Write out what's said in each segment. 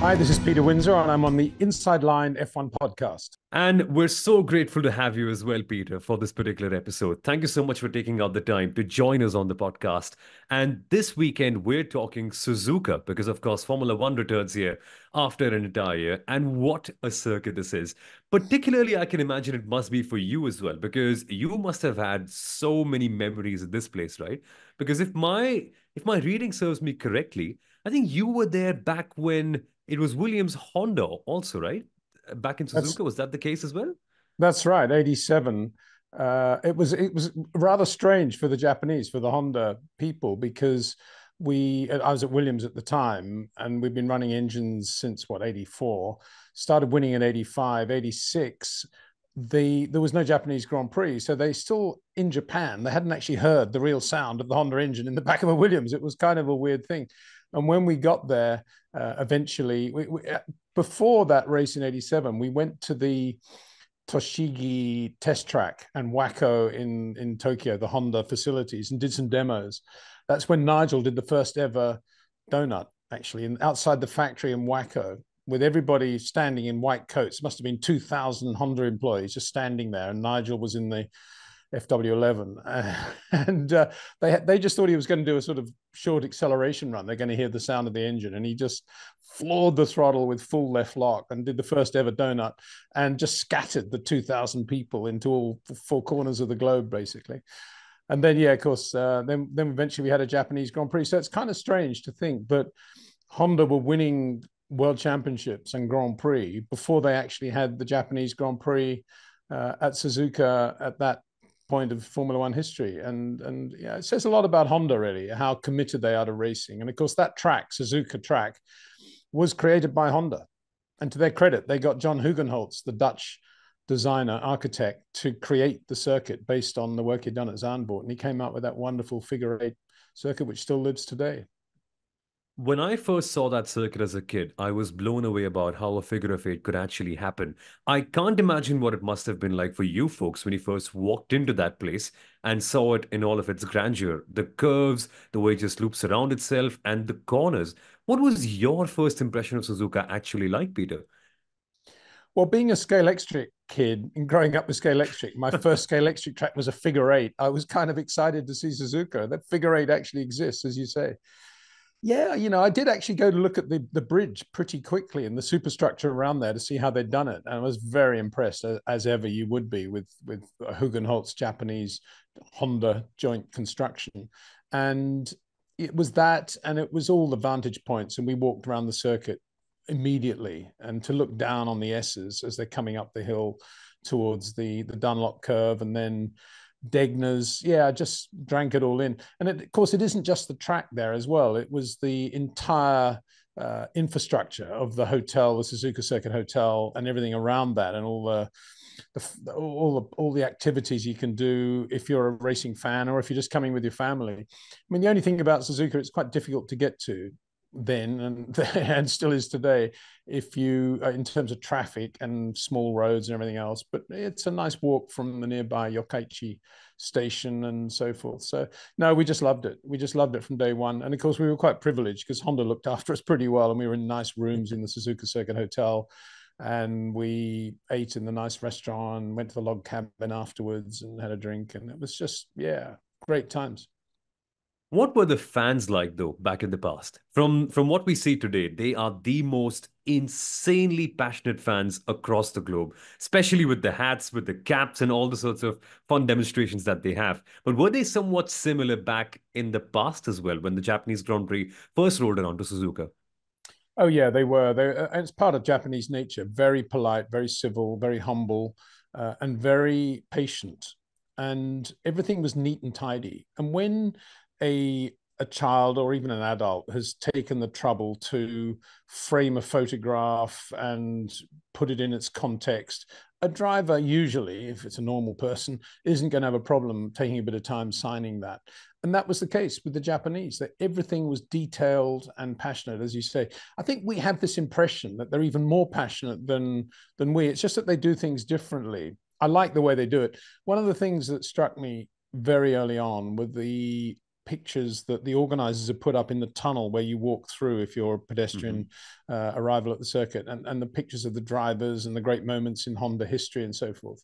Hi, this is Peter Windsor, and I'm on the Inside Line F1 podcast. And we're so grateful to have you as well, Peter, for this particular episode. Thank you so much for taking out the time to join us on the podcast. And this weekend, we're talking Suzuka because, of course, Formula One returns here after an entire year. And what a circuit this is. Particularly, I can imagine it must be for you as well, because you must have had so many memories in this place, right? Because if my reading serves me correctly, I think you were there back when it was Williams Honda also, right? Back in That's Suzuka, was that the case as well? that's right, 87. It was rather strange for the Japanese, for the Honda people, because I was at Williams at the time, and we've been running engines since what, 84. Started winning in 85, 86. There was no Japanese Grand Prix, so they still in Japan. They hadn't actually heard the real sound of the Honda engine in the back of a Williams. It was kind of a weird thing. And when we got there, eventually, before that race in 87, we went to the Toshigi test track and Waco in Tokyo, the Honda facilities, and did some demos. That's when Nigel did the first ever donut, actually, outside the factory in Waco, with everybody standing in white coats. It must have been 2,000 Honda employees just standing there, and Nigel was in the FW11, and they just thought he was going to do a sort of short acceleration run. They're going to hear the sound of the engine, and he just floored the throttle with full left lock and did the first ever donut, and just scattered the 2,000 people into all four corners of the globe, basically. And then, yeah, of course, then eventually we had a Japanese Grand Prix. So it's kind of strange to think, but Honda were winning world championships and Grand Prix before they actually had the Japanese Grand Prix at Suzuka at that point of Formula One history. And yeah, it says a lot about Honda, really, how committed they are to racing. And of course, that track, Suzuka track, was created by Honda. And to their credit, they got John Hugenholtz, the Dutch designer, architect, to create the circuit based on the work he'd done at Zandvoort. And he came up with that wonderful figure-8 circuit, which still lives today. When I first saw that circuit as a kid, I was blown away about how a figure of eight could actually happen. I can't imagine what it must have been like for you folks when you first walked into that place and saw it in all of its grandeur. The curves, the way it just loops around itself, and the corners. What was your first impression of Suzuka actually like, Peter? Well, being a Scalextric kid and growing up with Scalextric, my first Scalextric track was a figure-8. I was kind of excited to see Suzuka. That figure-8 actually exists, as you say. Yeah, I did actually go to look at the bridge pretty quickly and the superstructure around there to see how they'd done it. And I was very impressed, as ever you would be, with Hugenholtz Japanese Honda joint construction. And it was that, and it was all the vantage points. And we walked around the circuit immediately, and to look down on the S's as they're coming up the hill towards the Dunlop curve, and then Degner's. Yeah, I just drank it all in. And of course, it isn't just the track there as well. It was the entire infrastructure of the hotel, the Suzuka Circuit Hotel, and everything around that, and all the activities you can do if you're a racing fan or if you're just coming with your family. I mean, the only thing about Suzuka, it's quite difficult to get to then, and still is today, if you in terms of traffic and small roads and everything else. But it's a nice walk from the nearby Yokkaichi station and so forth. So no, we just loved it. We just loved it from day one. And of course, we were quite privileged because Honda looked after us pretty well, and we were in nice rooms in the Suzuka Circuit Hotel, and we ate in the nice restaurant, went to the log cabin afterwards and had a drink, and it was just, yeah, great times. What were the fans like though back in the past? From what we see today, they are the most insanely passionate fans across the globe, especially with the hats, with the caps, and all the sorts of fun demonstrations that they have. But were they somewhat similar back in the past as well when the Japanese Grand Prix first rolled around to Suzuka? Oh yeah, they were. It's part of Japanese nature. Very polite, very civil, very humble, and very patient. And everything was neat and tidy. And when a child or even an adult has taken the trouble to frame a photograph and put it in its context, a driver usually, if it's a normal person, isn't going to have a problem taking a bit of time signing that. And that was the case with the Japanese, that everything was detailed and passionate, as you say. I think we have this impression that they're even more passionate than we. It's just that they do things differently. I like the way they do it. One of the things that struck me very early on with the pictures that the organizers have put up in the tunnel where you walk through if you're a pedestrian arrival at the circuit, and the pictures of the drivers and the great moments in Honda history and so forth.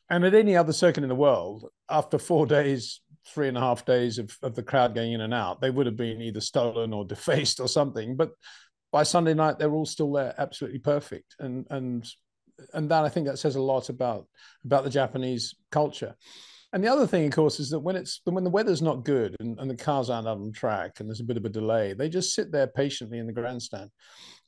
And at any other circuit in the world, after 4 days, 3.5 days of the crowd going in and out, they would have been either stolen or defaced or something. But by Sunday night, they're all still there, absolutely perfect. And that, I think that says a lot about the Japanese culture. And the other thing, of course, is that when the weather's not good and the cars aren't out on track and there's a bit of a delay, they just sit there patiently in the grandstand,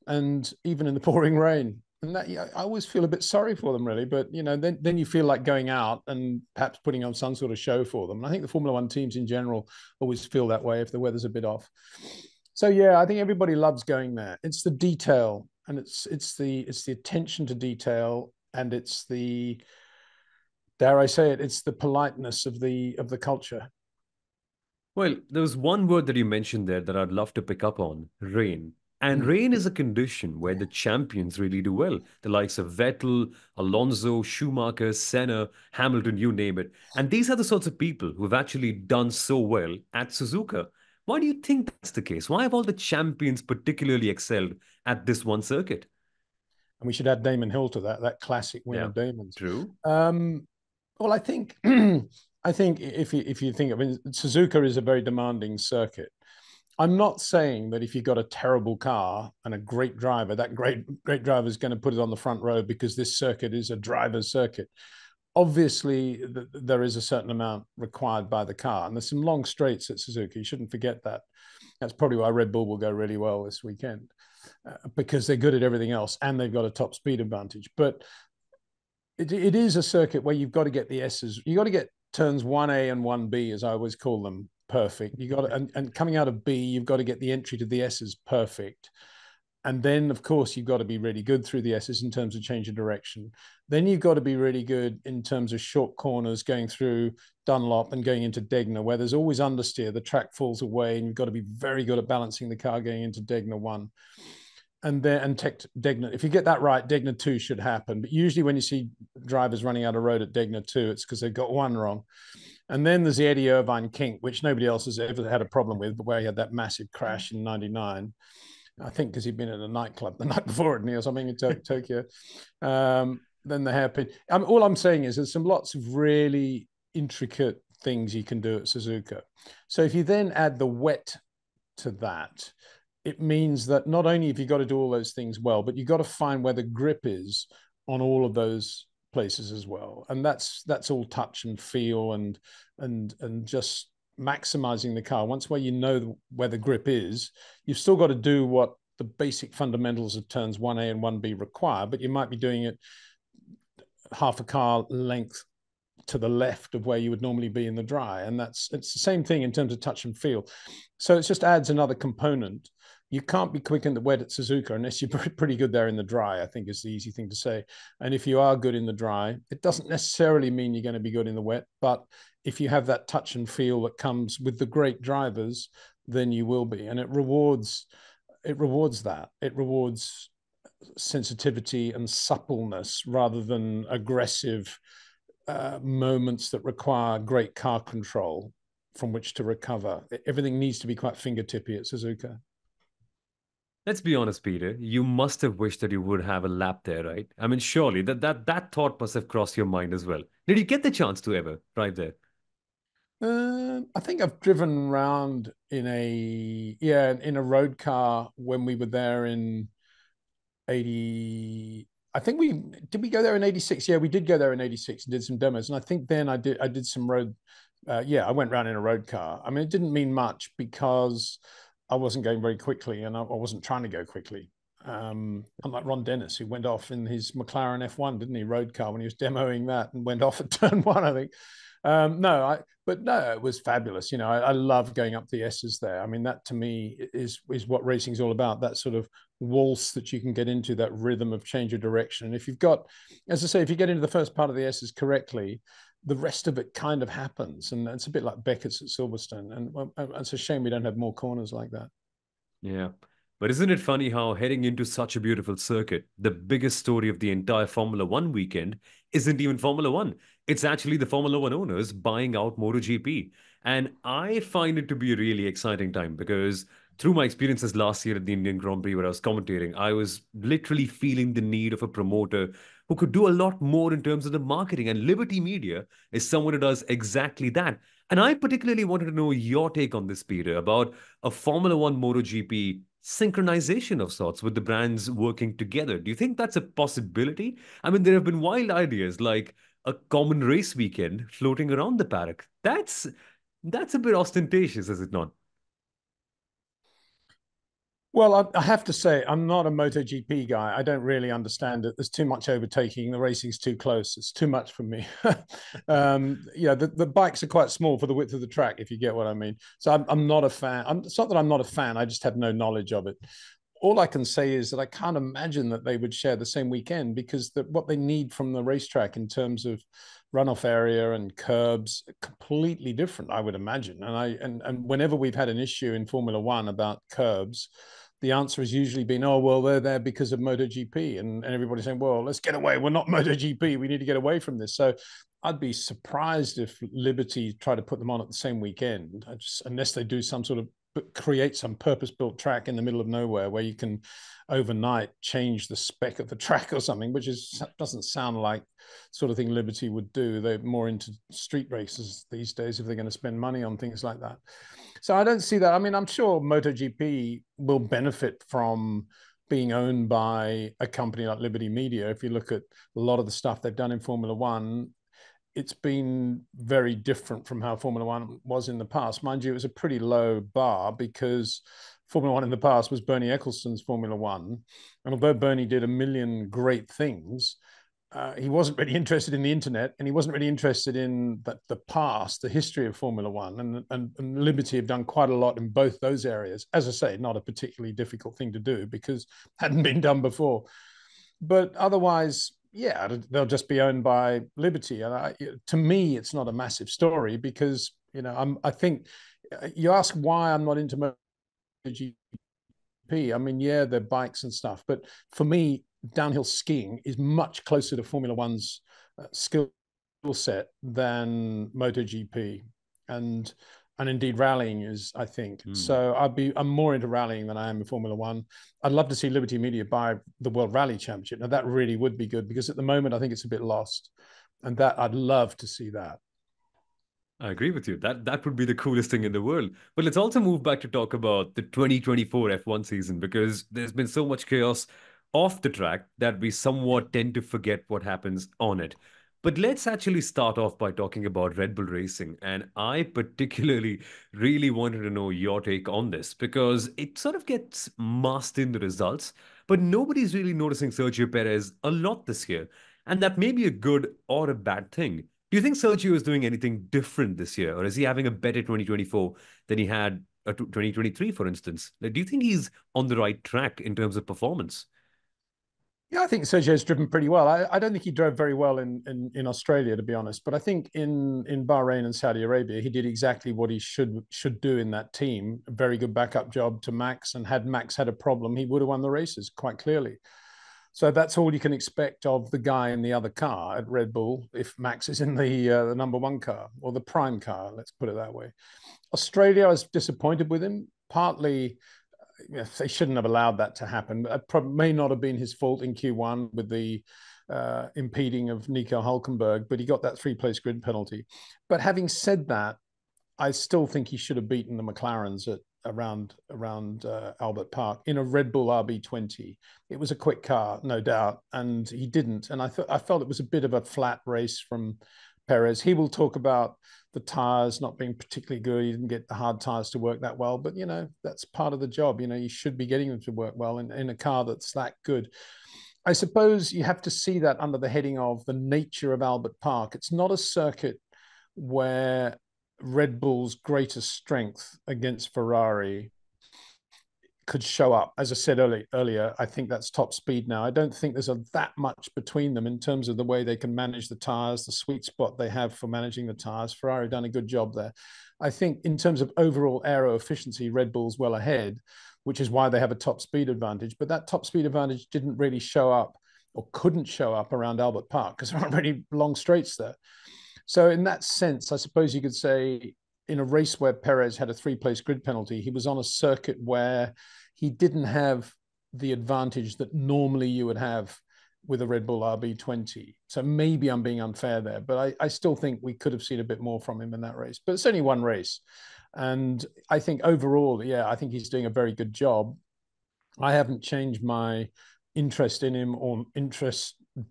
and even in the pouring rain. And that, I always feel a bit sorry for them, really. But then you feel like going out and perhaps putting on some sort of show for them. And I think the Formula One teams in general always feel that way if the weather's a bit off. So yeah, I think everybody loves going there. It's the detail, and it's the attention to detail, and it's the, dare I say it, it's the politeness of the culture. Well, there was one word that you mentioned there that I'd love to pick up on: rain. And rain is a condition where the champions really do well. The likes of Vettel, Alonso, Schumacher, Senna, Hamilton, you name it. And these are the sorts of people who've actually done so well at Suzuka. Why do you think that's the case? Why have all the champions particularly excelled at this one circuit? And we should add Damon Hill to that classic win of Damon's. True. Well, I think if you think, I mean, Suzuka is a very demanding circuit. I'm not saying that if you've got a terrible car and a great driver, that great driver is going to put it on the front row because this circuit is a driver's circuit. Obviously, there is a certain amount required by the car, and there's some long straights at Suzuka. You shouldn't forget that. That's probably why Red Bull will go really well this weekend, because they're good at everything else and they've got a top speed advantage. But it is a circuit where you've got to get the S's. You've got to get turns 1A and 1B, as I always call them, perfect. You got to, and coming out of B, you've got to get the entry to the S's perfect. And then, of course, you've got to be really good through the S's in terms of change of direction. Then you've got to be really good in terms of short corners going through Dunlop and going into Degner, where there's always understeer. The track falls away, and you've got to be very good at balancing the car going into Degner 1. And Degner, if you get that right, Degner 2 should happen. But usually when you see drivers running out of road at Degner 2, it's because they've got one wrong. And then there's the Eddie Irvine kink, which nobody else has ever had a problem with, but where he had that massive crash in '99. I think because he'd been at a nightclub the night before, or something in Tokyo. Then the hairpin. All I'm saying is there's lots of really intricate things you can do at Suzuka. So if you then add the wet to that, it means that not only have you got to do all those things well, but you've got to find where the grip is on all of those places as well. And that's all touch and feel and just maximizing the car. Once where you know where the grip is, you've still got to do what the basic fundamentals of turns 1A and 1B require, but you might be doing it half a car length to the left of where you would normally be in the dry. And it's the same thing in terms of touch and feel. So it just adds another component. You can't be quick in the wet at Suzuka unless you're pretty good there in the dry, I think is the easy thing to say. And if you are good in the dry, it doesn't necessarily mean you're going to be good in the wet, but if you have that touch and feel that comes with the great drivers, then you will be. And it rewards that. It rewards sensitivity and suppleness rather than aggressive moments that require great car control from which to recover. Everything needs to be quite fingertippy at Suzuka. Let's be honest, Peter. You must have wished that you would have a lap there, right? I mean, surely that thought must have crossed your mind as well. Did you get the chance to ever drive there? I think I've driven around in a road car when we were there in 80. I think we go there in 86? Yeah, we did go there in 86 and did some demos. And I think then I did some road. I went around in a road car. I mean, it didn't mean much because I wasn't going very quickly and I wasn't trying to go quickly. Unlike Ron Dennis, who went off in his McLaren F1, didn't he? Road car when he was demoing that and went off at turn 1, I think. But it was fabulous. I love going up the S's there. I mean, that to me is what racing's all about. That sort of waltz that you can get into, that rhythm of change of direction. And if you've got, as I say, if you get into the first part of the S's correctly, the rest of it kind of happens. And it's a bit like Beckett's at Silverstone. And it's a shame we don't have more corners like that. Yeah. But isn't it funny how heading into such a beautiful circuit, the biggest story of the entire Formula One weekend isn't even Formula One. It's actually the Formula One owners buying out MotoGP. And I find it to be a really exciting time because through my experiences last year at the Indian Grand Prix where I was commentating, I was literally feeling the need of a promoter who could do a lot more in terms of the marketing. And Liberty Media is someone who does exactly that. And I particularly wanted to know your take on this, Peter, about a Formula One MotoGP synchronization of sorts with the brands working together. Do you think that's a possibility? I mean, there have been wild ideas like a common race weekend floating around the paddock. That's a bit ostentatious, is it not? Well, I have to say, I'm not a MotoGP guy. I don't really understand it. There's too much overtaking. The racing's too close. It's too much for me. Yeah, the bikes are quite small for the width of the track, if you get what I mean. So I'm not a fan. It's not that I'm not a fan. I just have no knowledge of it. All I can say is that I can't imagine that they would share the same weekend because what they need from the racetrack in terms of runoff area and curbs completely different, I would imagine. And whenever we've had an issue in Formula One about curbs, the answer has usually been, oh, well, they're there because of MotoGP. And everybody's saying, well, let's get away. We're not MotoGP. We need to get away from this. So I'd be surprised if Liberty try to put them on at the same weekend, unless they do some sort of create some purpose-built track in the middle of nowhere where you can overnight change the spec of the track or something, which doesn't sound like sort of thing Liberty would do. They're more into street races these days if they're going to spend money on things like that. So I don't see that. I mean, I'm sure MotoGP will benefit from being owned by a company like Liberty Media. If you look at a lot of the stuff they've done in Formula One, it's been very different from how Formula One was in the past. Mind you, it was a pretty low bar because Formula One in the past was Bernie Ecclestone's Formula One. And although Bernie did a million great things, he wasn't really interested in the internet and he wasn't really interested in the past, the history of Formula One. And Liberty have done quite a lot in both those areas. As I say, not a particularly difficult thing to do because it hadn't been done before. But otherwise, yeah, they'll just be owned by Liberty. And to me, it's not a massive story because, I think you ask why I'm not into MotoGP. I mean, yeah, they're bikes and stuff, but for me, downhill skiing is much closer to Formula One's skill set than MotoGP, and indeed rallying is, I think. So I'm more into rallying than I am in Formula One. I'd love to see Liberty Media buy the World Rally Championship. Now that really would be good because at the moment I think it's a bit lost, and that I'd love to see that. I agree with you. That would be the coolest thing in the world. But let's also move back to talk about the 2024 F1 season because there's been so much chaos off the track that we somewhat tend to forget what happens on it. But let's actually start off by talking about Red Bull Racing. And I particularly really wanted to know your take on this because it sort of gets masked in the results, but nobody's really noticing Sergio Perez a lot this year. And that may be a good or a bad thing. Do you think Sergio is doing anything different this year, or is he having a better 2024 than he had a 2023, for instance? Do you think he's on the right track in terms of performance? Yeah, I think Sergio's driven pretty well. I don't think he drove very well in Australia, to be honest. But I think in Bahrain and Saudi Arabia, he did exactly what he should do in that team. A very good backup job to Max. And had Max had a problem, he would have won the races quite clearly. So that's all you can expect of the guy in the other car at Red Bull if Max is in the number one car or the prime car, let's put it that way. Australia, I was disappointed with him, partly they shouldn't have allowed that to happen. It probably may not have been his fault in Q1 with the impeding of Nico Hulkenberg, but he got that three-place grid penalty. But having said that, I still think he should have beaten the McLarens at around Albert Park in a Red Bull RB20. It was a quick car, no doubt, and he didn't. And I felt it was a bit of a flat race from Perez. He will talk about the tires not being particularly good. He didn't get the hard tires to work that well, but that's part of the job. You should be getting them to work well in a car that's that good. I suppose you have to see that under the heading of the nature of Albert Park. It's not a circuit where Red Bull's greatest strength against Ferrari could show up. As I said earlier, I think that's top speed now. I don't think there's that much between them in terms of the way they can manage the tires, the sweet spot they have for managing the tires. Ferrari done a good job there. I think in terms of overall aero efficiency, Red Bull's well ahead, which is why they have a top speed advantage. But that top speed advantage didn't really show up or couldn't show up around Albert Park because there aren't really long straights there. So in that sense, I suppose you could say in a race where Perez had a 3-place grid penalty, he was on a circuit where he didn't have the advantage that normally you would have with a Red Bull RB20. So maybe I'm being unfair there, but I still think we could have seen a bit more from him in that race. But it's only one race. And I think overall, yeah, I think he's doing a very good job. I haven't changed my interest in him or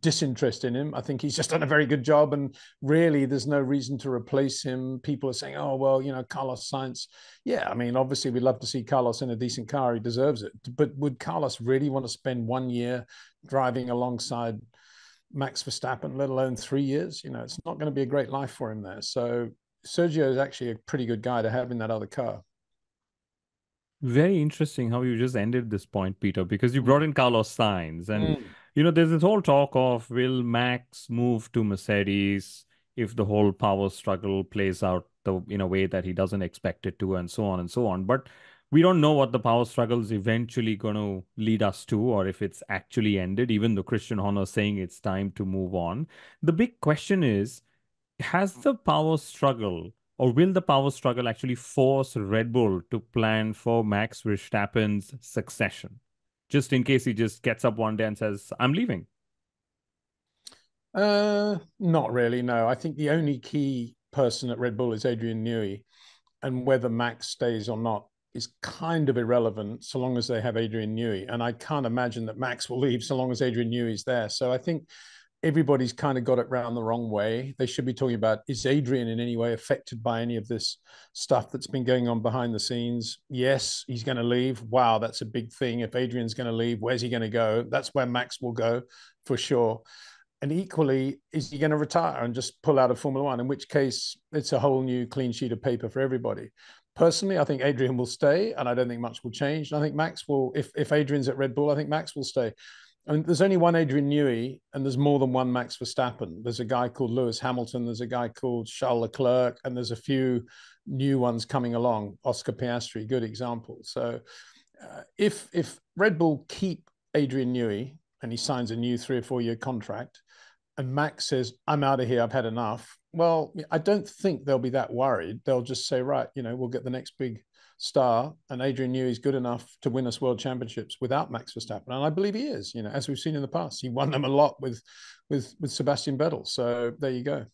disinterest in him. I think he's just done a very good job, and really there's no reason to replace him. People are saying, oh, well, Carlos Sainz. Yeah, I mean, obviously we'd love to see Carlos in a decent car. He deserves it. But would Carlos really want to spend 1 year driving alongside Max Verstappen, let alone 3 years? It's not going to be a great life for him there. So Sergio is actually a pretty good guy to have in that other car. Very interesting how you just ended this point, Peter, because you brought in Carlos Sainz. And, there's this whole talk of will Max move to Mercedes if the whole power struggle plays out in a way that he doesn't expect it to, and so on and so on. But we don't know what the power struggle is eventually going to lead us to, or if it's actually ended, even though Christian Horner saying it's time to move on. The big question is, has the power struggle, or will the power struggle actually force Red Bull to plan for Max Verstappen's succession? Just in case he just gets up one day and says, I'm leaving. Not really, no. I think the only key person at Red Bull is Adrian Newey, and whether Max stays or not is kind of irrelevant so long as they have Adrian Newey. And I can't imagine that Max will leave so long as Adrian Newey's there. So I think everybody's kind of got it round the wrong way. They should be talking about, is Adrian in any way affected by any of this stuff that's been going on behind the scenes? Yes, he's going to leave. Wow, that's a big thing. If Adrian's going to leave, where's he going to go? That's where Max will go for sure. And equally, is he going to retire and just pull out of Formula One? In which case, it's a whole new clean sheet of paper for everybody. Personally, I think Adrian will stay, and I don't think much will change. And I think Max will, if Adrian's at Red Bull, I think Max will stay. I mean, there's only one Adrian Newey, and there's more than one Max Verstappen. There's a guy called Lewis Hamilton. There's a guy called Charles Leclerc, and there's a few new ones coming along. Oscar Piastri, good example. So if Red Bull keep Adrian Newey and he signs a new 3 or 4 year contract, and Max says, I'm out of here, I've had enough. Well, I don't think they'll be that worried. They'll just say, right, we'll get the next big star, and Adrian Newey is good enough to win us world championships without Max Verstappen, and I believe he is. As we've seen in the past, he won them a lot with Sebastian Vettel. So there you go.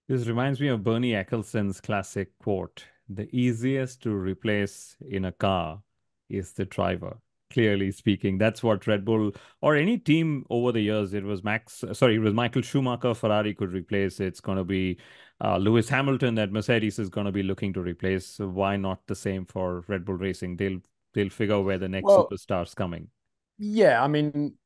This reminds me of Bernie Eccleston's classic quote: "The easiest to replace in a car is the driver." Clearly speaking, that's what Red Bull or any team over the years, it was Michael Schumacher, Ferrari could replace. It's going to be Lewis Hamilton that Mercedes is going to be looking to replace. So why not the same for Red Bull Racing? They'll figure where the next superstar's coming. Yeah, I mean,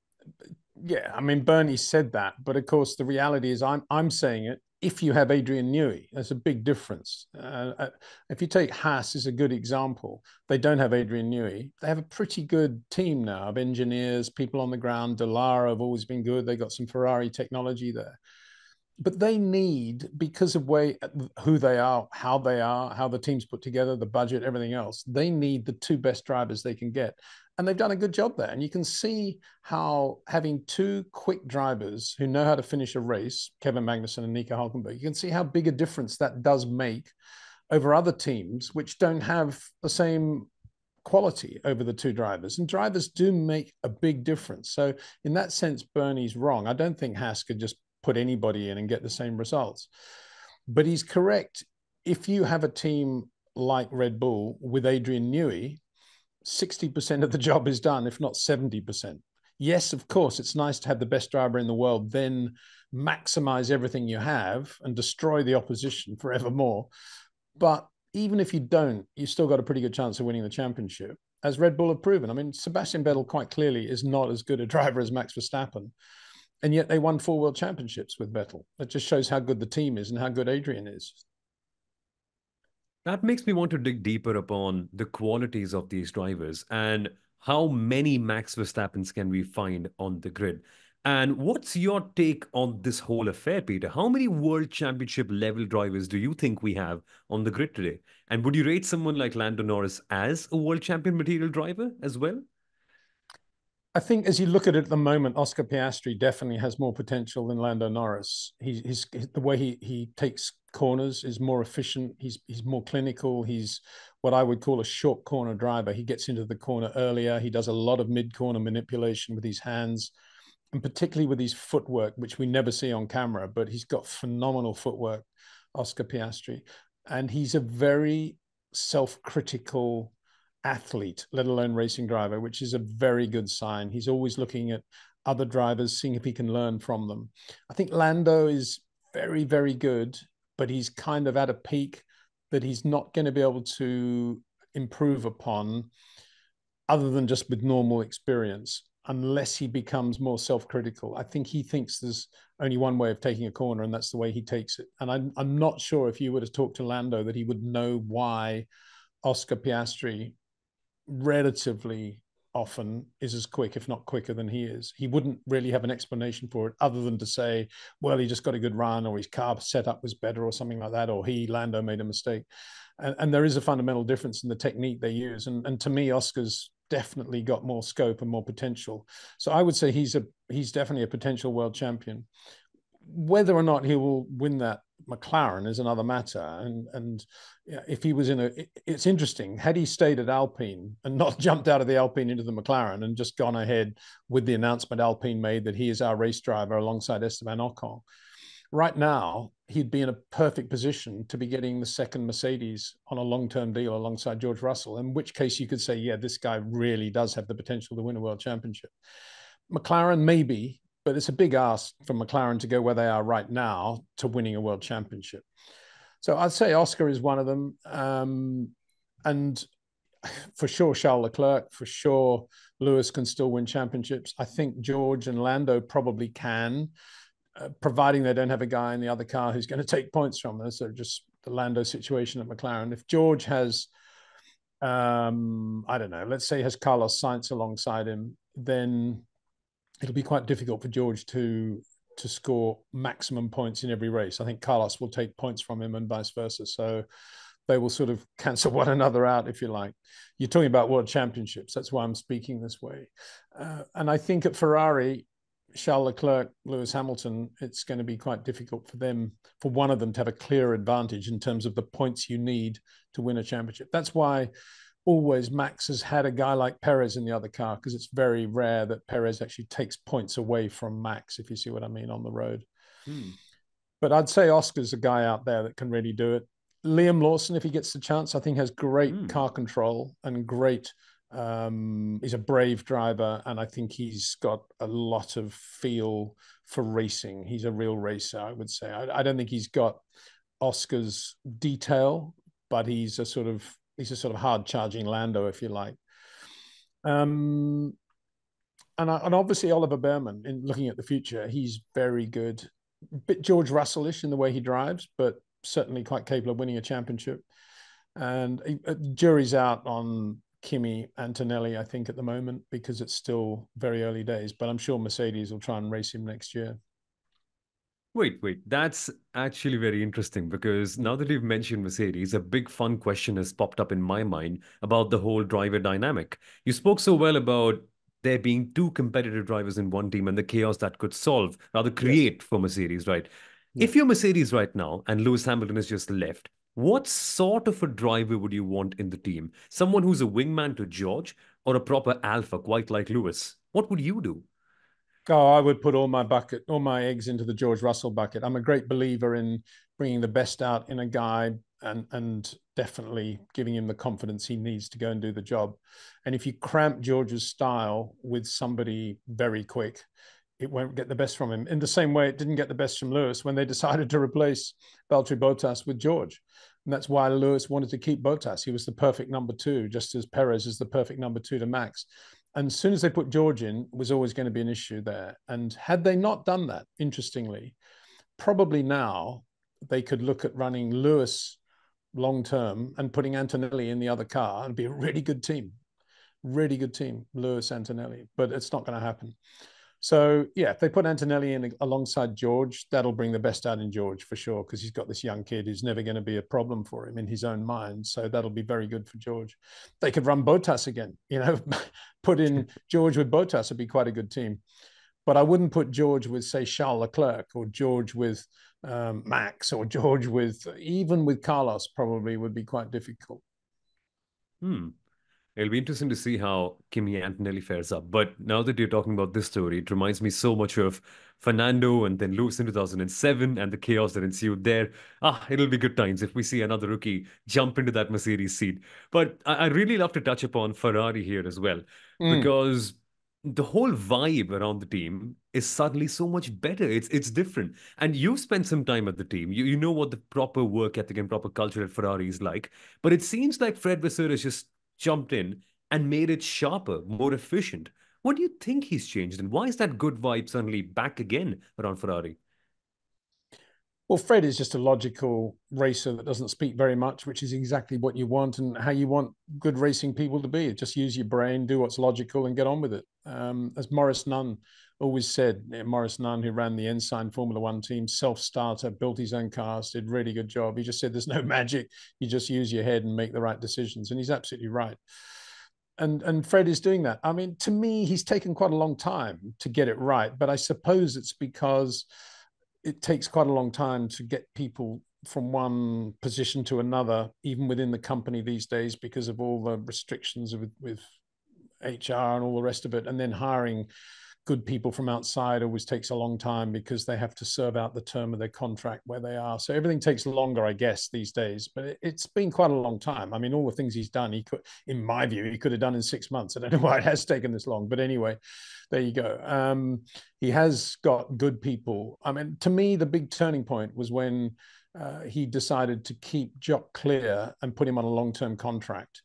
Bernie said that, but of course the reality is I'm saying it. If you have Adrian Newey, there's a big difference. If you take Haas as a good example, they don't have Adrian Newey. They have a pretty good team now of engineers, people on the ground. Dallara have always been good. They got some Ferrari technology there. But they need, because of who they are, how the team's put together, the budget, everything else, they need the 2 best drivers they can get. And they've done a good job there. And you can see how having 2 quick drivers who know how to finish a race, Kevin Magnussen and Nico Hülkenberg, you can see how big a difference that does make over other teams which don't have the same quality over the 2 drivers. And drivers do make a big difference. So in that sense, Bernie's wrong. I don't think Haas could just put anybody in and get the same results. But he's correct. If you have a team like Red Bull with Adrian Newey, 60% of the job is done, if not 70%. Yes, of course, it's nice to have the best driver in the world, then maximize everything you have and destroy the opposition forevermore. But even if you don't, you've still got a pretty good chance of winning the championship, as Red Bull have proven. I mean, Sebastian Vettel quite clearly is not as good a driver as Max Verstappen, and yet they won 4 world championships with Vettel. That just shows how good the team is and how good Adrian is. That makes me want to dig deeper upon the qualities of these drivers and how many Max Verstappens can we find on the grid. And what's your take on this whole affair, Peter? How many world championship level drivers do you think we have on the grid today? And would you rate someone like Lando Norris as a world champion material driver as well? I think as you look at it at the moment, Oscar Piastri definitely has more potential than Lando Norris. The way he takes corners is more efficient. He's more clinical. He's what I would call a short corner driver. He gets into the corner earlier. He does a lot of mid-corner manipulation with his hands, and particularly with his footwork, which we never see on camera, but he's got phenomenal footwork, Oscar Piastri. And he's a very self-critical athlete, let alone racing driver, which is a very good sign. He's always looking at other drivers, seeing if he can learn from them. I think Lando is very, very good, but he's kind of at a peak that he's not going to be able to improve upon other than just with normal experience, unless he becomes more self-critical. I think he thinks there's only one way of taking a corner, and that's the way he takes it. And I'm not sure if you were to talk to Lando that he would know why Oscar Piastri relatively often is as quick, if not quicker than he is. He wouldn't really have an explanation for it other than to say, well, he just got a good run, or his car setup was better, or something like that, or Lando made a mistake. And there is a fundamental difference in the technique they use. And to me, Oscar's definitely got more scope and more potential. So I would say he's definitely a potential world champion. Whether or not he will win that McLaren is another matter. And if he was it's interesting, had he stayed at Alpine and not jumped out of the Alpine into the McLaren and just gone ahead with the announcement Alpine made that he is our race driver alongside Esteban Ocon, right now he'd be in a perfect position to be getting the second Mercedes on a long-term deal alongside George Russell, in which case you could say, yeah, this guy really does have the potential to win a world championship. McLaren, maybe, but it's a big ask for McLaren to go where they are right now to winning a world championship. So I'd say Oscar is one of them. And for sure, Charles Leclerc, for sure, Lewis can still win championships. I think George and Lando probably can, providing they don't have a guy in the other car who's going to take points from them. So just the Lando situation at McLaren. If George has, I don't know, let's say he has Carlos Sainz alongside him, then it'll be quite difficult for George to score maximum points in every race. I think Carlos will take points from him and vice versa. So they will sort of cancel one another out, if you like. You're talking about world championships. That's why I'm speaking this way. And I think at Ferrari, Charles Leclerc, Lewis Hamilton, it's going to be quite difficult for them, for one of them to have a clear advantage in terms of the points you need to win a championship. That's why always Max has had a guy like Perez in the other car, because it's very rare that Perez actually takes points away from Max, if you see what I mean, on the road. But I'd say Oscar's a guy out there that can really do it. Liam Lawson, if he gets the chance, I think has great car control and great, he's a brave driver, and I think he's got a lot of feel for racing. He's a real racer, I would say. I don't think he's got Oscar's detail, but he's a sort of hard charging Lando, if you like. And obviously Oliver Behrman, in looking at the future, he's very good. A bit George Russell-ish in the way he drives, but certainly quite capable of winning a championship. And jury's out on Kimi Antonelli, I think, at the moment, because it's still very early days. But I'm sure Mercedes will try and race him next year. Wait. That's actually very interesting, because now that you've mentioned Mercedes, a big fun question has popped up in my mind about the whole driver dynamic. You spoke so well about there being two competitive drivers in one team and the chaos that could create for Mercedes, right? Yeah. If you're Mercedes right now and Lewis Hamilton has just left, what sort of a driver would you want in the team? Someone who's a wingman to George, or a proper alpha, quite like Lewis? What would you do? Oh, I would put all my eggs into the George Russell bucket. I'm a great believer in bringing the best out in a guy and definitely giving him the confidence he needs to go and do the job. And if you cramp George's style with somebody very quick, it won't get the best from him. In the same way it didn't get the best from Lewis when they decided to replace Valtteri Bottas with George. And that's why Lewis wanted to keep Bottas. He was the perfect number two, just as Perez is the perfect number two to Max. And as soon as they put George in, it was always going to be an issue there. And had they not done that, interestingly, probably now they could look at running Lewis long-term and putting Antonelli in the other car and be a really good team, Lewis, Antonelli. But it's not going to happen. So, yeah, if they put Antonelli in alongside George, that'll bring the best out in George for sure, because he's got this young kid who's never going to be a problem for him in his own mind. So that'll be very good for George. They could run Bottas again, put in George with Bottas would be quite a good team. But I wouldn't put George with, say, Charles Leclerc, or George with Max, or George with, even with Carlos, probably would be quite difficult. It'll be interesting to see how Kimi Antonelli fares up. But now that you're talking about this story, it reminds me so much of Fernando and then Lewis in 2007 and the chaos that ensued there. It'll be good times if we see another rookie jump into that Mercedes seat. But I really love to touch upon Ferrari here as well, because the whole vibe around the team is suddenly so much better. It's different. And you've spent some time at the team. You know what the proper work ethic and proper culture at Ferrari is like. But it seems like Fred Vasseur has just jumped in and made it sharper, more efficient. What do you think he's changed, and why is that good vibe suddenly back again around Ferrari? Well, Fred is just a logical racer that doesn't speak very much, which is exactly what you want and how you want good racing people to be. Just use your brain, do what's logical, and get on with it. As Maurice Nunn always said, Maurice Nunn, who ran the Ensign Formula One team, self-starter, built his own cars, did a really good job. He just said there's no magic. You just use your head and make the right decisions. And he's absolutely right. And Fred is doing that. I mean, to me, he's taken quite a long time to get it right. But I suppose it's because it takes quite a long time to get people from one position to another, even within the company these days, because of all the restrictions with HR and all the rest of it. And then hiring good people from outside always takes a long time because they have to serve out the term of their contract where they are. So everything takes longer, I guess, these days. But it's been quite a long time. I mean, all the things he's done, he could, in my view, he could have done in 6 months. I don't know why it has taken this long. But anyway, there you go. He has got good people. I mean, to me, the big turning point was when he decided to keep Jock Clear and put him on a long-term contract.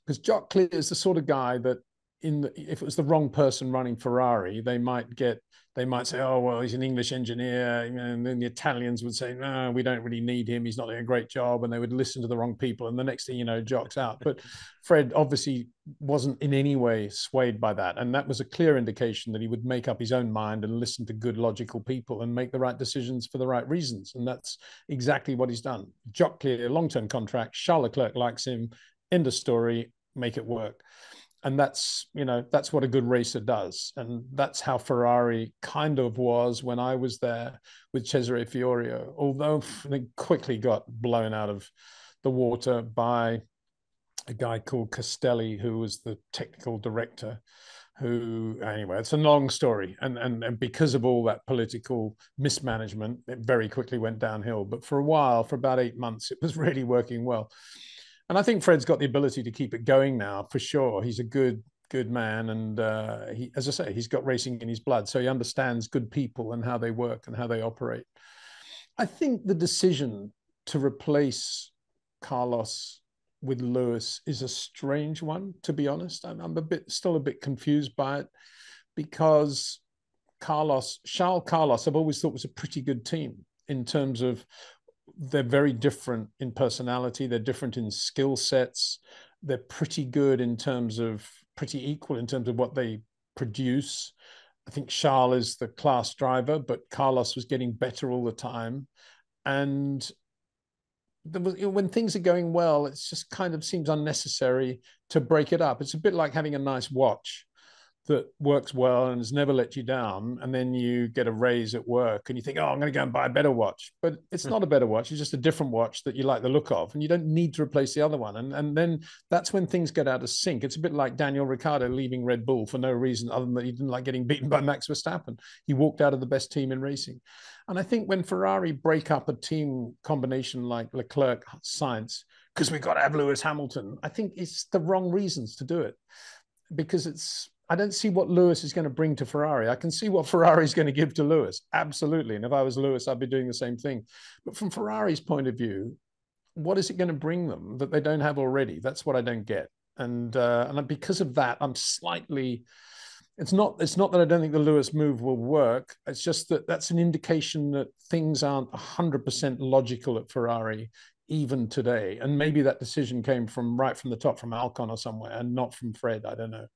Because Jock Clear is the sort of guy that if it was the wrong person running Ferrari, they might say, oh, well, he's an English engineer. And then the Italians would say, no, we don't really need him. He's not doing a great job. And they would listen to the wrong people. And the next thing you know, Jock's out. But Fred obviously wasn't in any way swayed by that. And that was a clear indication that he would make up his own mind and listen to good, logical people and make the right decisions for the right reasons. And that's exactly what he's done. Jock Clear, long-term contract. Charles Leclerc likes him. End of story. Make it work. And that's what a good racer does. And that's how Ferrari kind of was when I was there with Cesare Fiorio, although they quickly got blown out of the water by a guy called Castelli, who was the technical director, who, anyway, it's a long story. And because of all that political mismanagement, it very quickly went downhill. But for a while, for about 8 months, it was really working well. And I think Fred's got the ability to keep it going now, for sure. He's a good man. And he, as I say, he's got racing in his blood. So he understands good people and how they work and how they operate. I think the decision to replace Carlos with Lewis is a strange one, to be honest. I'm still a bit confused by it, because Charles Carlos, I've always thought was a pretty good team in terms of they're very different in personality. They're different in skill sets. They're pretty good in terms of, pretty equal in terms of what they produce. I think Charles is the class driver, but Carlos was getting better all the time. And when things are going well, it just kind of seems unnecessary to break it up. It's a bit like having a nice watch that works well and has never let you down, and then you get a raise at work and you think, oh, I'm going to go and buy a better watch. But it's not a better watch. It's just a different watch that you like the look of, and you don't need to replace the other one. And then that's when things get out of sync. It's a bit like Daniel Ricciardo leaving Red Bull for no reason other than that he didn't like getting beaten by Max Verstappen. He walked out of the best team in racing. And I think when Ferrari break up a team combination like Leclerc, Sainz, because we've got to have Lewis Hamilton, I think it's the wrong reasons to do it, because I don't see what Lewis is going to bring to Ferrari. I can see what Ferrari is going to give to Lewis. Absolutely. And if I was Lewis, I'd be doing the same thing. But from Ferrari's point of view, what is it going to bring them that they don't have already? That's what I don't get. And because of that, I'm slightly, it's not that I don't think the Lewis move will work. It's just that that's an indication that things aren't 100% logical at Ferrari even today. And maybe that decision came from right from the top, from Alcon or somewhere, and not from Fred. I don't know.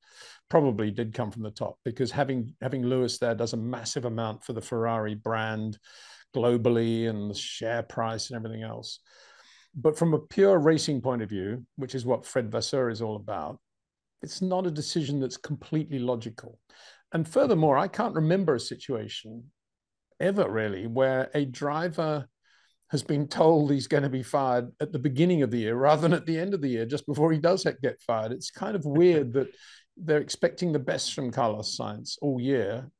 Probably did come from the top, because having Lewis there does a massive amount for the Ferrari brand globally and the share price and everything else. But from a pure racing point of view, which is what Fred Vasseur is all about, it's not a decision that's completely logical. And furthermore, I can't remember a situation ever really where a driver has been told he's going to be fired at the beginning of the year rather than at the end of the year, just before he does get fired. It's kind of weird that they're expecting the best from Carlos Sainz all year,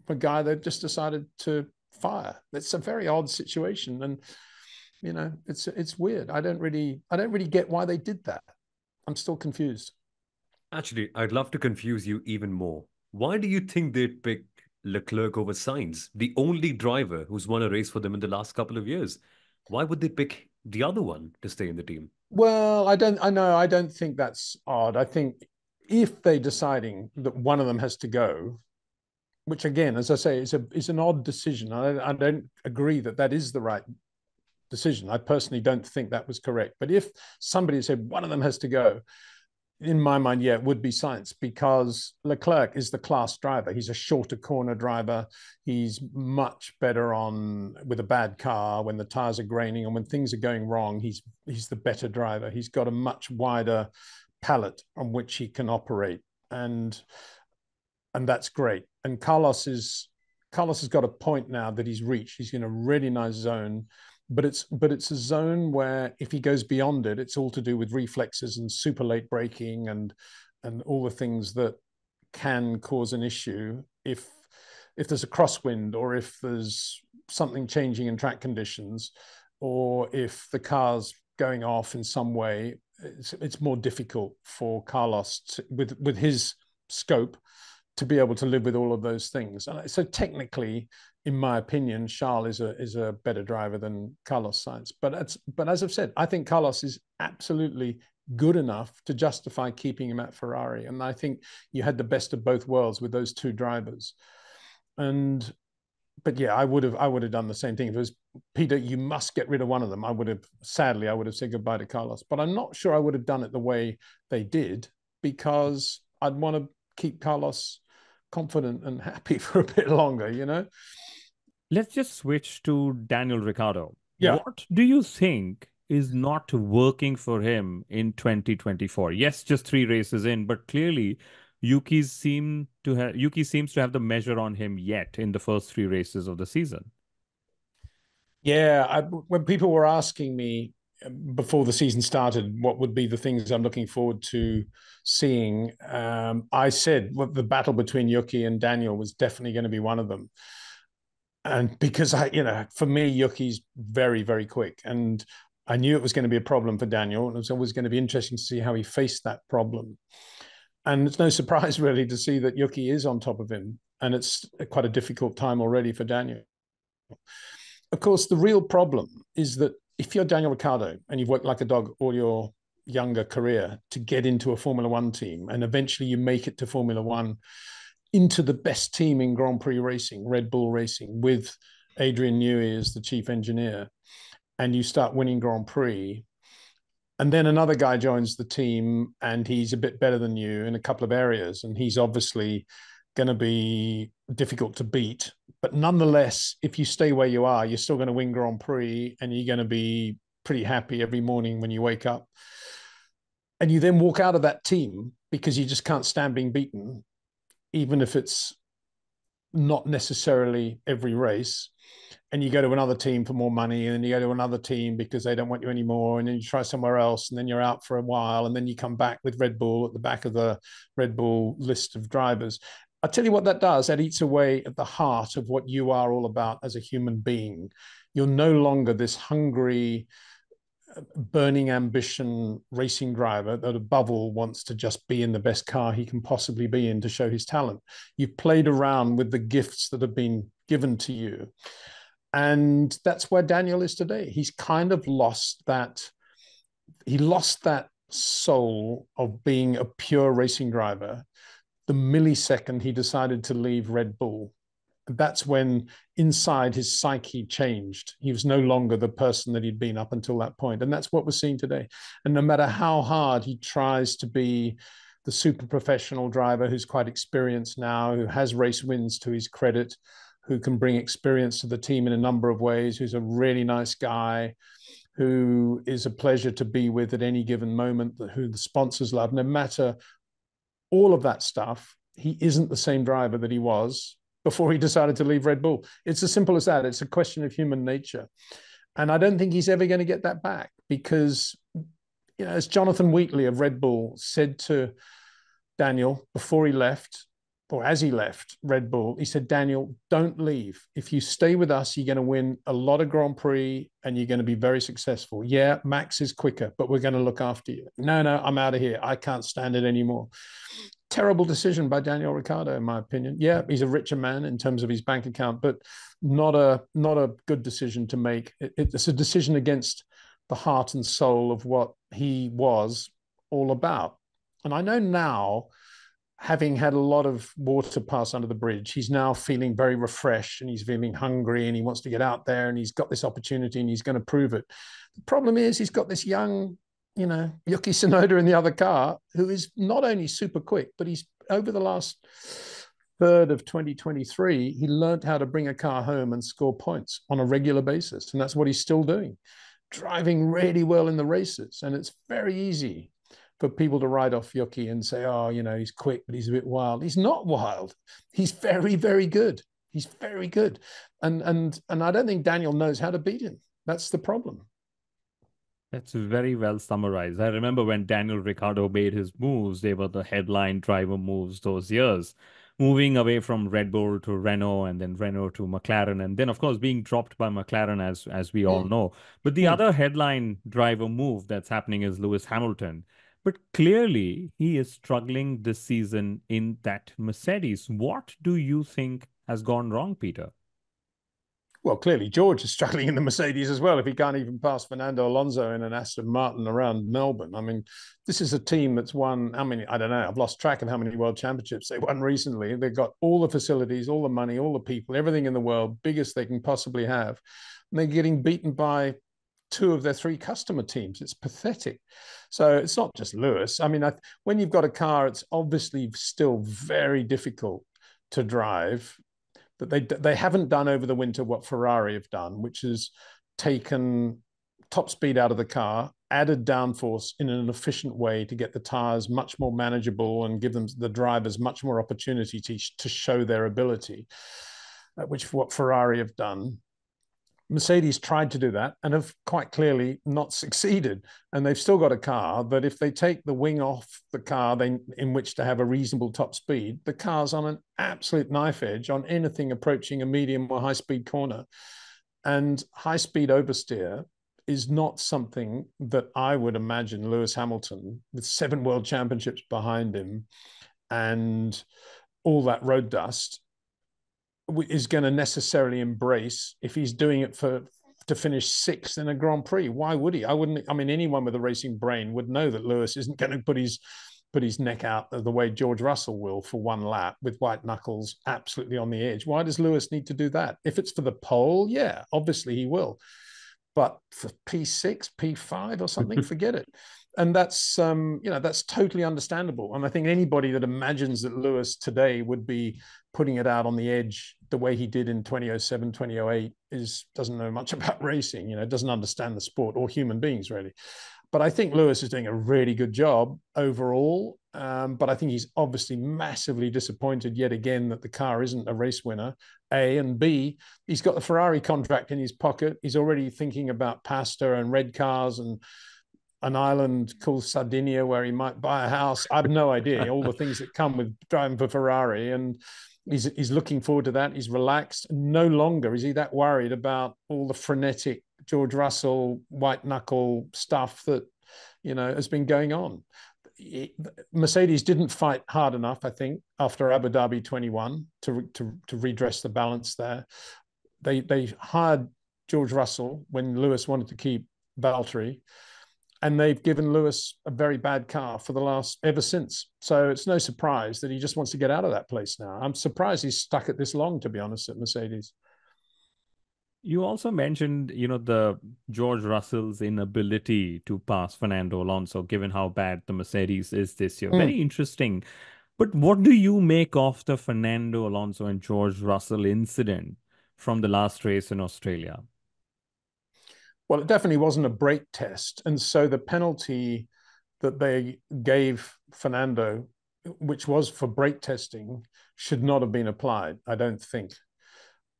a guy they've just decided to fire. It's a very odd situation, and you know, it's weird. I don't really get why they did that. I'm still confused. Actually, I'd love to confuse you even more. Why do you think they'd pick Leclerc over Sainz, the only driver who's won a race for them in the last couple of years? Why would they pick the other one to stay in the team? Well, I don't think that's odd. I think if they're deciding that one of them has to go, which again, as I say, is an odd decision. I don't agree that that is the right decision. I personally don't think that was correct. But if somebody said one of them has to go, in my mind, yeah, it would be Sainz, because Leclerc is the class driver. He's a shorter corner driver. He's much better on with a bad car when the tires are graining and when things are going wrong. He's the better driver. He's got a much wider palette on which he can operate, and that's great. And Carlos has got a point now that he's reached. He's in a really nice zone. But it's a zone where if he goes beyond it, it's all to do with reflexes and super late braking and all the things that can cause an issue if there's a crosswind, or if there's something changing in track conditions, or if the car's going off in some way. It's more difficult for Carlos with his scope to be able to live with all of those things. And so technically, in my opinion, Charles is a better driver than Carlos Sainz. But as I've said, I think Carlos is absolutely good enough to justify keeping him at Ferrari. And I think you had the best of both worlds with those two drivers. But yeah, I would have done the same thing. If it was Peter, you must get rid of one of them, I would have said goodbye to Carlos. But I'm not sure I would have done it the way they did, because I'd want to keep Carlos confident and happy for a bit longer, you know? Let's just switch to Daniel Ricciardo. Yeah. What do you think is not working for him in 2024? Yes, just 3 races in, but clearly Yuki seems to have the measure on him yet in the first 3 races of the season. Yeah, when people were asking me before the season started what would be the things I'm looking forward to seeing, I said the battle between Yuki and Daniel was definitely going to be one of them. And because for me, Yuki's very, very quick, and I knew it was going to be a problem for Daniel, and it was always going to be interesting to see how he faced that problem. And it's no surprise really to see that Yuki is on top of him, and it's quite a difficult time already for Daniel. Of course, the real problem is that if you're Daniel Ricciardo and you've worked like a dog all your younger career to get into a Formula One team, and eventually you make it to Formula One, into the best team in Grand Prix racing, Red Bull Racing, with Adrian Newey as the chief engineer, and you start winning Grand Prix, and then another guy joins the team and he's a bit better than you in a couple of areas, and he's obviously going to be difficult to beat. But nonetheless, if you stay where you are, you're still going to win Grand Prix, and you're going to be pretty happy every morning when you wake up. And you then walk out of that team because you just can't stand being beaten, even if it's not necessarily every race, and you go to another team for more money, and then you go to another team because they don't want you anymore, and then you try somewhere else, and then you're out for a while, and then you come back with Red Bull at the back of the Red Bull list of drivers. I'll tell you what that does. That eats away at the heart of what you are all about as a human being. You're no longer this hungry, burning ambition racing driver that above all wants to just be in the best car he can possibly be in to show his talent. You've played around with the gifts that have been given to you. And that's where Daniel is today. He's kind of lost that. He lost that soul of being a pure racing driver the millisecond he decided to leave Red Bull. That's when inside his psyche changed. He was no longer the person that he'd been up until that point. And that's what we're seeing today. And no matter how hard he tries to be the super professional driver who's quite experienced now, who has race wins to his credit, who can bring experience to the team in a number of ways, who's a really nice guy, who is a pleasure to be with at any given moment, who the sponsors love, no matter all of that stuff, he isn't the same driver that he was before he decided to leave Red Bull. It's as simple as that. It's a question of human nature. And I don't think he's ever going to get that back because, as Jonathan Wheatley of Red Bull said to Daniel before he left, or as he left Red Bull, he said, Daniel, don't leave. If you stay with us, you're going to win a lot of Grand Prix and you're going to be very successful. Yeah, Max is quicker, but we're going to look after you. No, I'm out of here. I can't stand it anymore. Terrible decision by Daniel Ricciardo, in my opinion. Yeah, he's a richer man in terms of his bank account, but not a good decision to make. It's a decision against the heart and soul of what he was all about. And I know now, having had a lot of water pass under the bridge, he's now feeling very refreshed and he's feeling hungry and he wants to get out there and he's got this opportunity and he's going to prove it. The problem is he's got this young, Yuki Tsunoda in the other car, who is not only super quick, but he's over the last third of 2023, he learned how to bring a car home and score points on a regular basis. And that's what he's still doing, driving really well in the races. And it's very easy for people to write off Yuki and say, oh, he's quick, but he's a bit wild. He's not wild. He's very, very good. He's very good. And I don't think Daniel knows how to beat him. That's the problem. That's very well summarized. I remember when Daniel Ricciardo made his moves, they were the headline driver moves those years, moving away from Red Bull to Renault and then Renault to McLaren. And then, of course, being dropped by McLaren, as we all know. But the other headline driver move that's happening is Lewis Hamilton. But clearly, he is struggling this season in that Mercedes. What do you think has gone wrong, Peter? Well, clearly, George is struggling in the Mercedes as well if he can't even pass Fernando Alonso in an Aston Martin around Melbourne. I mean, this is a team that's won, I don't know, I've lost track of how many world championships they won recently. They've got all the facilities, all the money, all the people, everything in the world, biggest they can possibly have. And they're getting beaten by two of their three customer teams. It's pathetic. So it's not just Lewis. I mean, when you've got a car, it's obviously still very difficult to drive. But they haven't done over the winter what Ferrari have done, which is taken top speed out of the car, added downforce in an efficient way to get the tires much more manageable and give the drivers much more opportunity to show their ability, which is what Ferrari have done. Mercedes tried to do that and have quite clearly not succeeded. And they've still got a car, but if they take the wing off the car in which to have a reasonable top speed, the car's on an absolute knife edge on anything approaching a medium or high-speed corner. And high-speed oversteer is not something that I would imagine Lewis Hamilton, with 7 world championships behind him and all that road dust, is going to necessarily embrace if he's doing it to finish 6th in a Grand Prix. Why would he? Anyone with a racing brain would know that Lewis isn't going to put his neck out the way George Russell will for one lap with white knuckles absolutely on the edge. Why does Lewis need to do that? If it's for the pole, yeah, obviously he will. But for P6, P5 or something, forget it. And that's totally understandable. And I think anybody that imagines that Lewis today would be putting it out on the edge the way he did in 2007, 2008 doesn't know much about racing, doesn't understand the sport or human beings really. But I think Lewis is doing a really good job overall. But I think he's obviously massively disappointed yet again that the car isn't a race winner, A, and B, he's got the Ferrari contract in his pocket. He's already thinking about pasta and red cars and an island called Sardinia where he might buy a house. I have no idea, all the things that come with driving for Ferrari. And he's looking forward to that. He's relaxed. No longer is he that worried about all the frenetic George Russell, white knuckle stuff that, has been going on. Mercedes didn't fight hard enough, I think, after Abu Dhabi 21 to redress the balance there. They hired George Russell when Lewis wanted to keep Valtteri, and they've given Lewis a very bad car ever since. So it's no surprise that he just wants to get out of that place now. I'm surprised he's stuck it this long, to be honest, at Mercedes. You also mentioned, the George Russell's inability to pass Fernando Alonso, given how bad the Mercedes is this year. Very interesting. But what do you make of the Fernando Alonso and George Russell incident from the last race in Australia? Well, it definitely wasn't a brake test. And so the penalty that they gave Fernando which was for brake testing, should not have been applied, I don't think.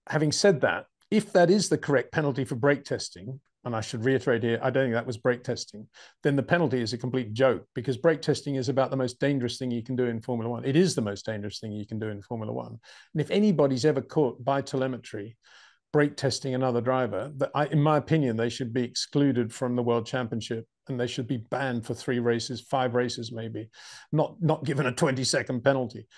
Having said that, if that is the correct penalty for brake testing, and I should reiterate here, I don't think that was brake testing, then the penalty is a complete joke, because brake testing is about the most dangerous thing you can do in Formula One. It is the most dangerous thing you can do in Formula One. And if anybody's ever caught by telemetry brake testing another driver, in my opinion, they should be excluded from the World Championship, and they should be banned for 3 races, 5 races maybe, not given a 20-second penalty.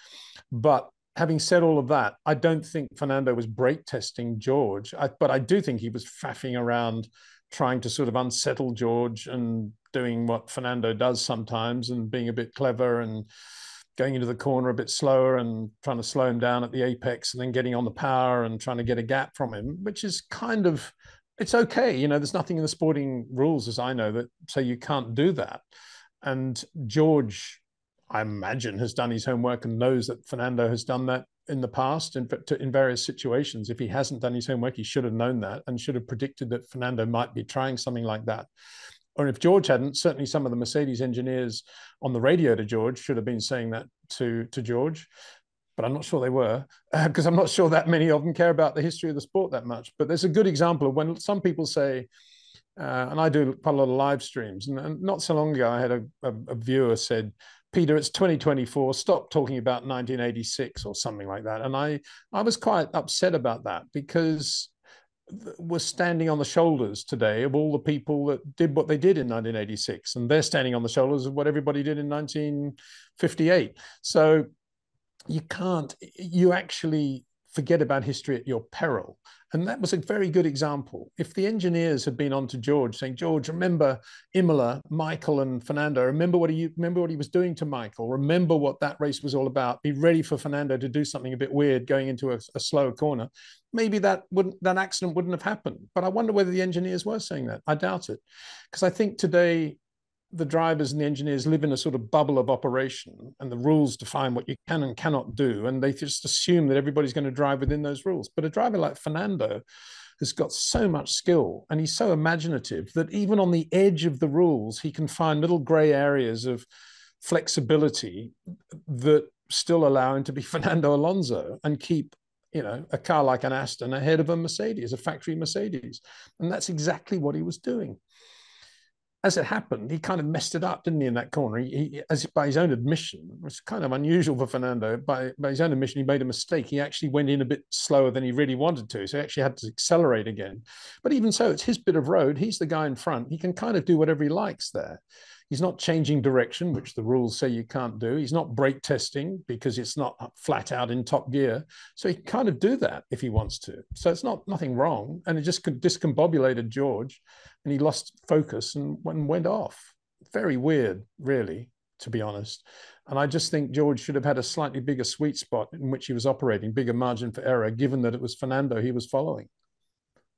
But having said all of that, I don't think Fernando was brake testing George, but I do think he was faffing around trying to sort of unsettle George and doing what Fernando does sometimes, and being a bit clever and going into the corner a bit slower and trying to slow him down at the apex, and then getting on the power and trying to get a gap from him, which is kind of, it's okay. You know, there's nothing in the sporting rules, as I know, that say you can't do that. And George, I imagine, has done his homework and knows that Fernando has done that in the past in various situations. If he hasn't done his homework, he should have known that and should have predicted that Fernando might be trying something like that. Or if George hadn't, certainly some of the Mercedes engineers on the radio to George should have been saying that to George. But I'm not sure they were, because I'm not sure that many of them care about the history of the sport that much. But there's a good example of when some people say, and I do quite a lot of live streams, and not so long ago I had a viewer said, Peter, it's 2024, stop talking about 1986 or something like that. And I was quite upset about that, because we're standing on the shoulders today of all the people that did what they did in 1986, and they're standing on the shoulders of what everybody did in 1958. So you actually forget about history at your peril. And that was a very good example. If the engineers had been on to George saying, George, remember Imola, Michael and Fernando, remember what he was doing to Michael, remember what that race was all about, be ready for Fernando to do something a bit weird going into a slower corner, maybe that accident wouldn't have happened. But I wonder whether the engineers were saying that. I doubt it. Because I think today the drivers and the engineers live in a sort of bubble of operation, and the rules define what you can and cannot do. And they just assume that everybody's going to drive within those rules. But a driver like Fernando has got so much skill, and he's so imaginative, that even on the edge of the rules, he can find little gray areas of flexibility that still allow him to be Fernando Alonso and keep, a car like an Aston ahead of a Mercedes, a factory Mercedes. And that's exactly what he was doing. As it happened, he kind of messed it up, didn't he, in that corner? By his own admission, it was kind of unusual for Fernando. By his own admission, he made a mistake. He actually went in a bit slower than he really wanted to, so he actually had to accelerate again. But even so, it's his bit of road. He's the guy in front. He can kind of do whatever he likes there. He's not changing direction, which the rules say you can't do. He's not brake testing because it's not flat out in top gear. So he can kind of do that if he wants to. So it's nothing wrong. And it just discombobulated George, and he lost focus and went off. Very weird, really, to be honest. And I just think George should have had a slightly bigger sweet spot in which he was operating, bigger margin for error, given that it was Fernando he was following.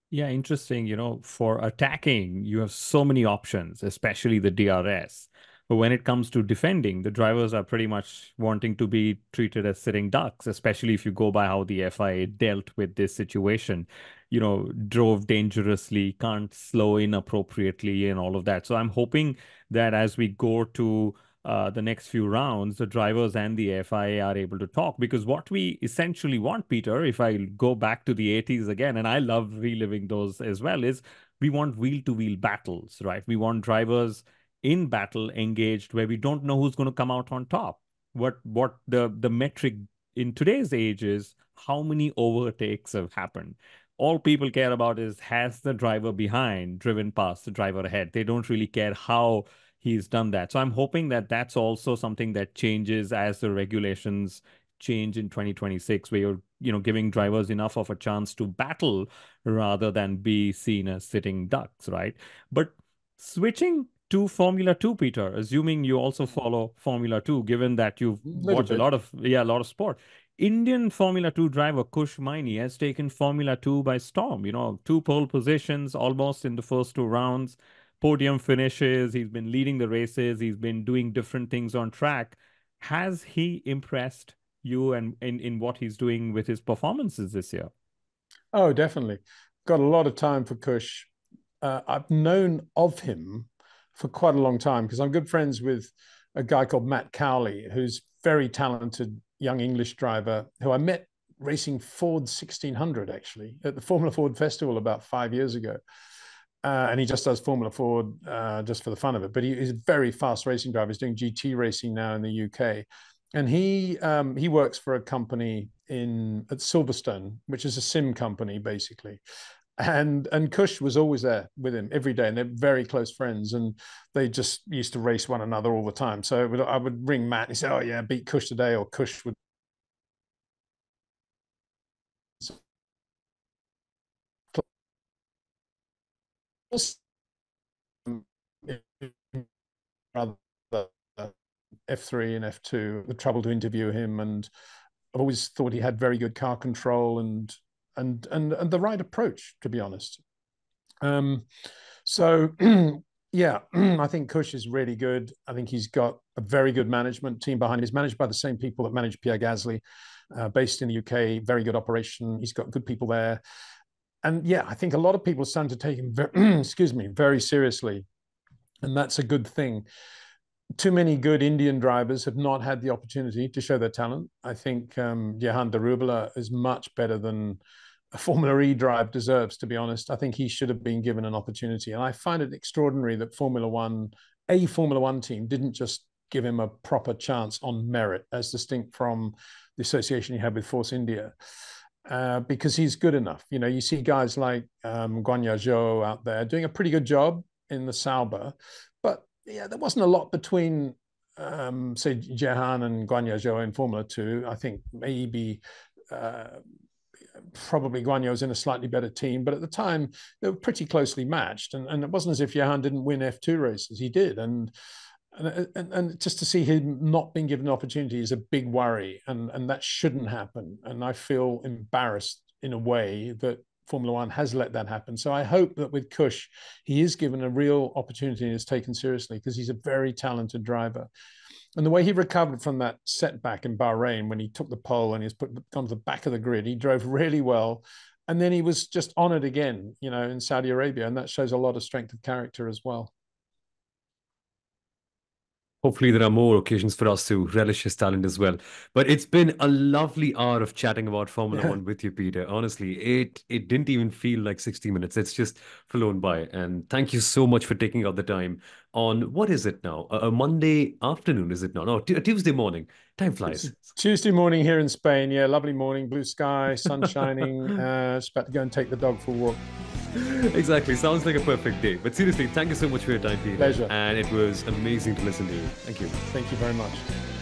Yeah, interesting. For attacking, you have so many options, especially the DRS. But when it comes to defending, the drivers are pretty much wanting to be treated as sitting ducks, especially if you go by how the FIA dealt with this situation. Drove dangerously, can't slow in appropriately and all of that. So I'm hoping that as we go to the next few rounds, the drivers and the FIA are able to talk, because what we essentially want, Peter, if I go back to the 80s again, and I love reliving those as well, is we want wheel-to-wheel battles, right? We want drivers in battle engaged where we don't know who's going to come out on top. What the metric in today's age is how many overtakes have happened. All people care about is, has the driver behind driven past the driver ahead? They don't really care how he's done that. So I'm hoping that that's also something that changes as the regulations change in 2026, where you're giving drivers enough of a chance to battle rather than be seen as sitting ducks, right? But switching to Formula 2, Peter, assuming you also follow Formula 2, given that you've watched a lot of sport. Indian Formula 2 driver Kush Maini has taken Formula 2 by storm. 2 pole positions almost in the first 2 rounds, podium finishes. He's been leading the races. He's been doing different things on track. Has he impressed you and in what he's doing with his performances this year? Oh, definitely. Got a lot of time for Kush. I've known of him for quite a long time, because I'm good friends with a guy called Matt Cowley, who's very talented young English driver who I met racing Ford 1600, actually, at the Formula Ford Festival about 5 years ago. And he just does Formula Ford just for the fun of it. But he's a very fast racing driver. He's doing GT racing now in the UK. And he works for a company at Silverstone, which is a sim company, basically. And Kush was always there with him every day, and they're very close friends, and they just used to race one another all the time. So I would ring Matt and he'd say, "Oh yeah, beat Kush today," or Kush would rather F3 and F2, the trouble to interview him, and I've always thought he had very good car control and the right approach, to be honest. So yeah, I think Kush is really good. I think he's got a very good management team behind him. He's managed by the same people that manage Pierre Gasly, based in the UK. Very good operation. He's got good people there. And yeah, I think a lot of people are starting to take him very seriously. And that's a good thing. Too many good Indian drivers have not had the opportunity to show their talent. I think Jehan Darubala is much better than a Formula E drive deserves, to be honest. I think he should have been given an opportunity. And I find it extraordinary that a Formula One team didn't just give him a proper chance on merit, as distinct from the association he had with Force India. Because he's good enough. You know, you see guys like Guanyu Zhou out there doing a pretty good job in the Sauber, but yeah, there wasn't a lot between, say, Jehan and Guanyu Zhou in Formula 2. I think maybe probably Guanyu was in a slightly better team, but at the time they were pretty closely matched, and it wasn't as if Jehan didn't win F2 races. He did, and just to see him not being given an opportunity is a big worry, and that shouldn't happen. And I feel embarrassed in a way that Formula One has let that happen. So I hope that with Kush, he is given a real opportunity and is taken seriously, because he's a very talented driver. And the way he recovered from that setback in Bahrain, when he took the pole and he's gone to the back of the grid, he drove really well. And then he was just on it again, you know, in Saudi Arabia. And that shows a lot of strength of character as well. Hopefully there are more occasions for us to relish his talent as well. But it's been a lovely hour of chatting about Formula One with you, Peter. Honestly, it didn't even feel like 60 minutes. It's just flown by. And thank you so much for taking out the time on, what is it now? A Monday afternoon, is it now? No, a Tuesday morning. Time flies. It's Tuesday morning here in Spain. Yeah, lovely morning, blue sky, sun shining. Just about to go and take the dog for a walk. Exactly. Sounds like a perfect day. But seriously, thank you so much for your time, Peter. Pleasure. And it was amazing to listen to you. Thank you. Thank you very much.